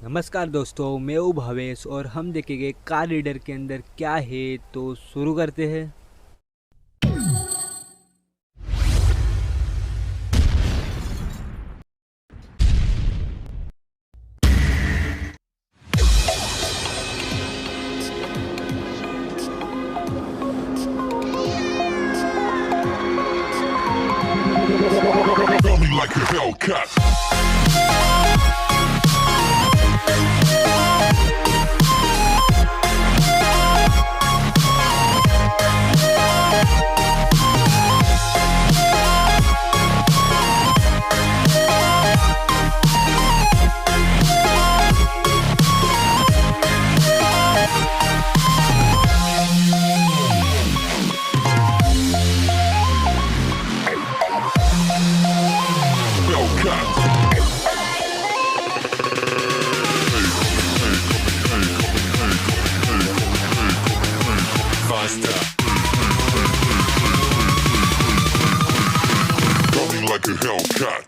नमस्कार दोस्तों, मैं हूँ भावेश और हम देखेंगे कार रीडर के अंदर क्या है। तो शुरू करते हैं। Got me like a Hellcat. Faster. Got me like a Hellcat.